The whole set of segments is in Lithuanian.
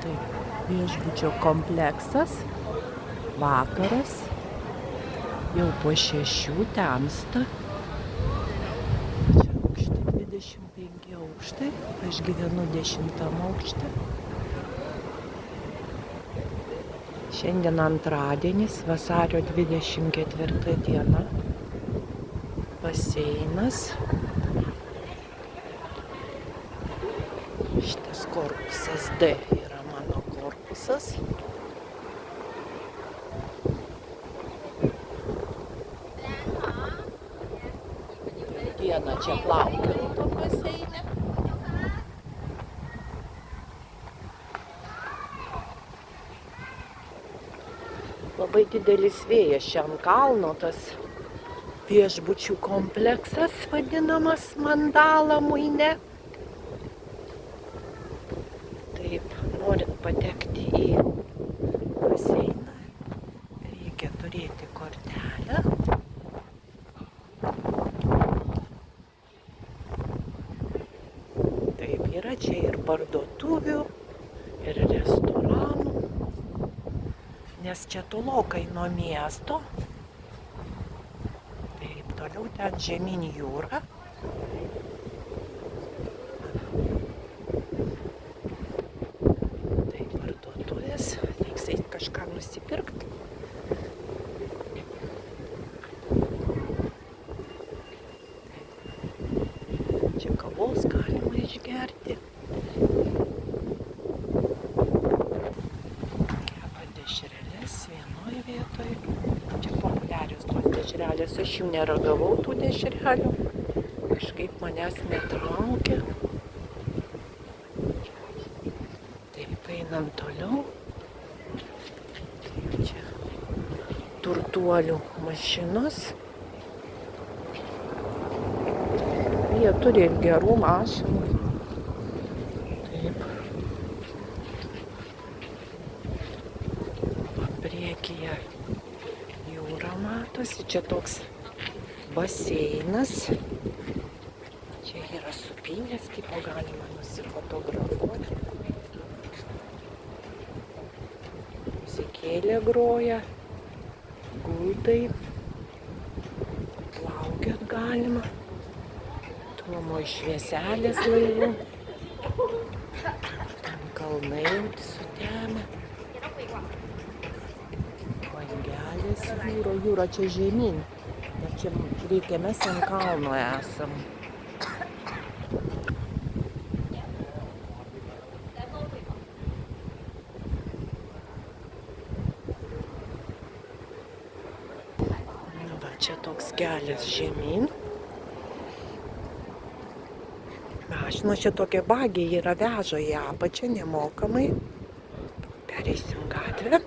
Tai viešbučio kompleksas, vakaras, jau po 6 temsta. Čia aukšti 25 aukštai, aš gyvenu 10 aukšte. Šiandien antradienis, vasario 24 diena. Baseinas. Šitas korpusas D yra mano korpusas. Dieną čia plaukiau tam baseine. Labai didelis vėjas čia ant kalno, tas viešbučių kompleksas vadinamas Mandala Muine. Taip, norint patekti į baseiną, reikia turėti kortelę. Taip, yra čia ir parduotuvių, ir restoranų. Nes čia tolokai nuo miesto. Taip, toliau ten žemyn jūra. Taip, parduotuvės. Reiks eit kažką nusipirkti. Čia kavos galima išgerti. Vienoje vietoje. Čia populiarios tos dešrelės. Aš jų neragavau, tų dešrelių. Kažkaip manęs netraukia. Taip, einam toliau. Taip, čia turtuolių mašinos. Jie turi ir gerų mašinų. Taip. Priekyje jūra matosi, čia toks baseinas. Čia yra supynės, kaip galima nusifotografuoti. Muzikėlė groja, gultai, plaukiot galima. Tuomo švieselės laivų. Ten kalnai sutemę. Bangelės jūra čia žemyn, nes čia reikia, mes ant kalno esam. Va, čia toks kelias žemyn. Mašinos čia tokie bagiai yra, veža į apačią nemokamai. Pereisim gatvę.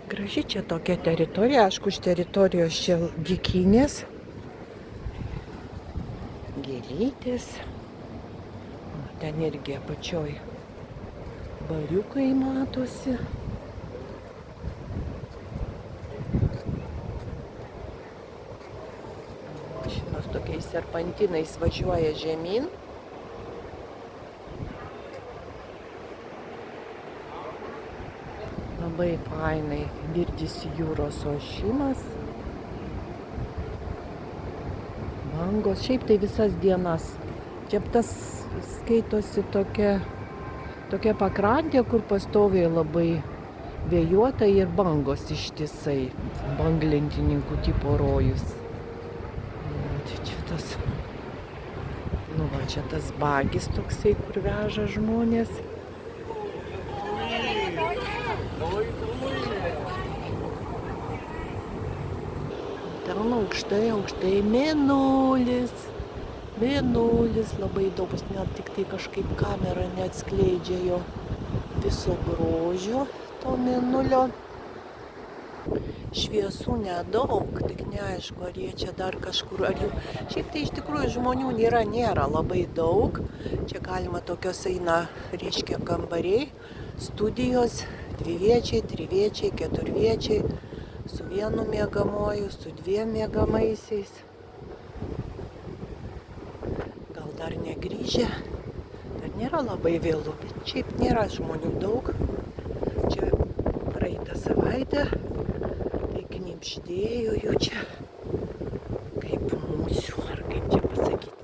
Graži čia tokia teritorija, aišku, už teritorijos čia dykynės, gėlytės, ten irgi apačioj bariukai matosi. Mašinos tokiais serpantinais važiuoja žemyn. Labai fainai girdisi jūros ošimas. Bangos, šiaip tai visas dienas. Čia tas skaitosi tokia pakrantė, kur pastoviai labai vėjuota ir bangos ištisai. Banglentininkų tipo rojus. Čia tas, čia tas bagis toksai, kur veža žmonės. Ten aukštai mėnulis. Mėnulis labai įdomus, net tik tai kažkaip kamera neatskleidžia jo viso grožio to mėnulio. Šviesų nedaug, tik neaišku, ar jie čia dar kažkur, ar jų. Šiaip tai iš tikrųjų žmonių nėra labai daug. Čia galima tokios eina, reiškia, kambariai, studijos, dviviečiai, triviečiai, keturviečiai, su vienu miegamoju, su dviem miegamaisiais. Gal dar negrįžę. Dar nėra labai vėlu, bet šiaip nėra žmonių daug. Čia praeitą savaitę, tai knibždėjo jų čia, kaip musių, ar kaip čia pasakyti.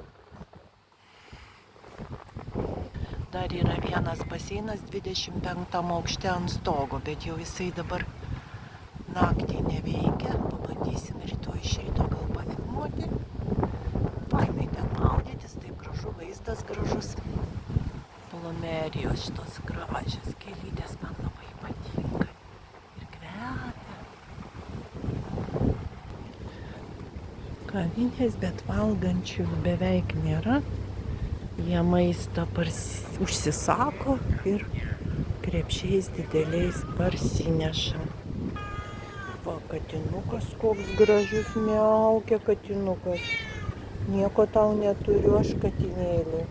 Dar yra vienas baseinas 25 aukšte ant stogo, bet jau jisai dabar naktį neveikia. Pabandysim rytoj iš ryto gal pafilmuoti. Fainai ten maudytis, taip gražu, vaizdas gražus. Plumerijos šitos gražios gėlytės man labai patinka. Ir kvepia. Kavinės, bet valgančių beveik nėra. Jie maistą užsisako ir krepšiais dideliais parsineša. Va, katinukas koks gražus, miaukia katinukas. Nieko tau neturiu aš, katinėlį.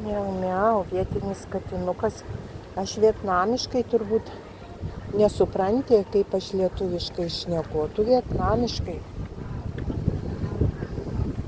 Miau, miau, vietinis katinukas. Aš vietnamiškai turbūt nesupranti, kaip aš lietuviškai šneku. Tu vietnamiškai.